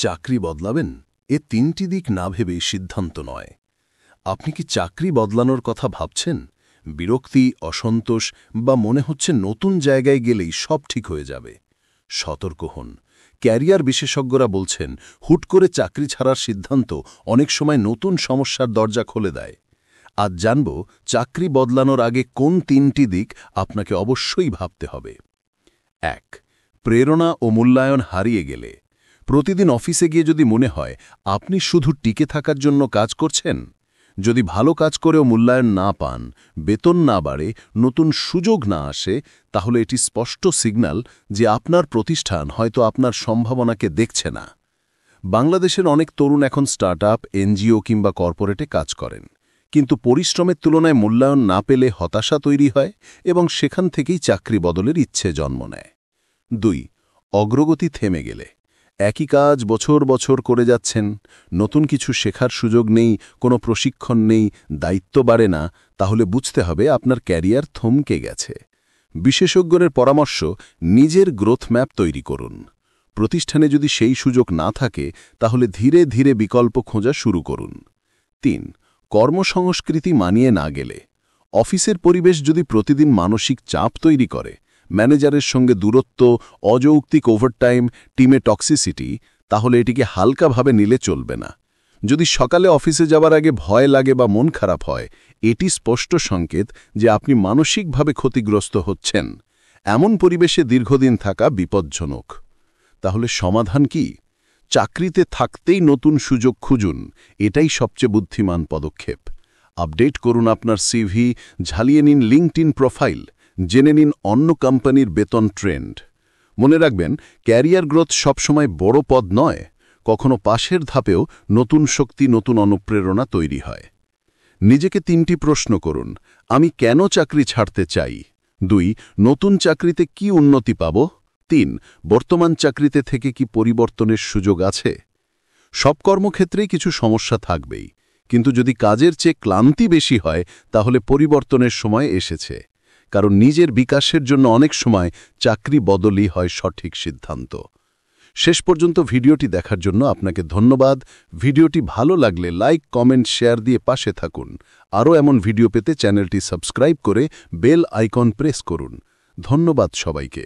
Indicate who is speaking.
Speaker 1: চাকরি বদলাবেন, এ তিনটি দিক না ভেবেই সিদ্ধান্ত নয়। আপনি কি চাকরি বদলানোর কথা ভাবছেন? বিরক্তি, অসন্তোষ বা মনে হচ্ছে নতুন জায়গায় গেলেই সব ঠিক হয়ে যাবে? সতর্ক হন। ক্যারিয়ার বিশেষজ্ঞরা বলছেন, হুট করে চাকরি ছাড়ার সিদ্ধান্ত অনেক সময় নতুন সমস্যার দরজা খুলে দেয়। আজ জানব চাকরি বদলানোর আগে কোন তিনটি দিক আপনাকে অবশ্যই ভাবতে হবে। ১. প্রেরণা ও মূল্যায়ন হারিয়ে গেলে। প্রতিদিন অফিসে গিয়ে যদি মনে হয় আপনি শুধু টিকে থাকার জন্য কাজ করছেন, যদি ভালো কাজ করেও মূল্যায়ন না পান, বেতন না বাড়ে, নতুন সুযোগ না আসে, তাহলে এটি স্পষ্ট সিগন্যাল যে আপনার প্রতিষ্ঠান হয়তো আপনার সম্ভাবনাকে দেখছে না। বাংলাদেশের অনেক তরুণ এখন স্টার্টআপ, এনজিও কিংবা কর্পোরেটে কাজ করেন, কিন্তু পরিশ্রমের তুলনায় মূল্যায়ন না পেলে হতাশা তৈরি হয় এবং সেখান থেকেই চাকরি বদলের ইচ্ছে জন্ম নেয়। ২. অগ্রগতি থেমে গেলে। একই কাজ বছর বছর করে যাচ্ছেন, নতুন কিছু শেখার সুযোগ নেই, কোনো প্রশিক্ষণ নেই, দায়িত্ব বাড়ে না, তাহলে বুঝতে হবে আপনার ক্যারিয়ার থমকে গেছে। বিশেষজ্ঞদের পরামর্শ, নিজের গ্রোথ ম্যাপ তৈরি করুন। প্রতিষ্ঠানে যদি সেই সুযোগ না থাকে, তাহলে ধীরে ধীরে বিকল্প খোঁজা শুরু করুন। ৩. কর্মসংস্কৃতি মানিয়ে না গেলে। অফিসের পরিবেশ যদি প্রতিদিন মানসিক চাপ তৈরি করে, ম্যানেজারের সঙ্গে দূরত্ব, অযৌক্তিক ওভারটাইম, টিমে টক্সিসিটি, তাহলে এটিকে হালকাভাবে নিলে চলবে না। যদি সকালে অফিসে যাবার আগে ভয় লাগে বা মন খারাপ হয়, এটি স্পষ্ট সংকেত যে আপনি মানসিকভাবে ক্ষতিগ্রস্ত হচ্ছেন। এমন পরিবেশে দীর্ঘদিন থাকা বিপজ্জনক। তাহলে সমাধান কি? চাকরিতে থাকতেই নতুন সুযোগ খুঁজুন, এটাই সবচেয়ে বুদ্ধিমান পদক্ষেপ। আপডেট করুন আপনার সিভি, ঝালিয়ে নিন লিঙ্কডইন প্রোফাইল, জেনে নিন অন্য কোম্পানির বেতন ট্রেন্ড। মনে রাখবেন, ক্যারিয়ার গ্রোথ সবসময় বড় পদ নয়, কখনো পাশের ধাপেও নতুন শক্তি, নতুন অনুপ্রেরণা তৈরি হয়। নিজেকে ৩টি প্রশ্ন করুন। আমি কেন চাকরি ছাড়তে চাই? ২. নতুন চাকরিতে কি উন্নতি পাব? ৩. বর্তমান চাকরিতে থেকে কি পরিবর্তনের সুযোগ আছে? সব কর্মক্ষেত্রেই কিছু সমস্যা থাকবেই, কিন্তু যদি কাজের চেয়ে ক্লান্তি বেশি হয়, তাহলে পরিবর্তনের সময় এসেছে। কারণ নিজের বিকাশের জন্য অনেক সময় চাকরি বদলই হয় সঠিক সিদ্ধান্ত। শেষ পর্যন্ত ভিডিওটি দেখার জন্য আপনাকে ধন্যবাদ। ভিডিওটি ভালো লাগলে লাইক, কমেন্ট, শেয়ার দিয়ে পাশে থাকুন। আরও এমন ভিডিও পেতে চ্যানেলটি সাবস্ক্রাইব করে বেল আইকন প্রেস করুন। ধন্যবাদ সবাইকে।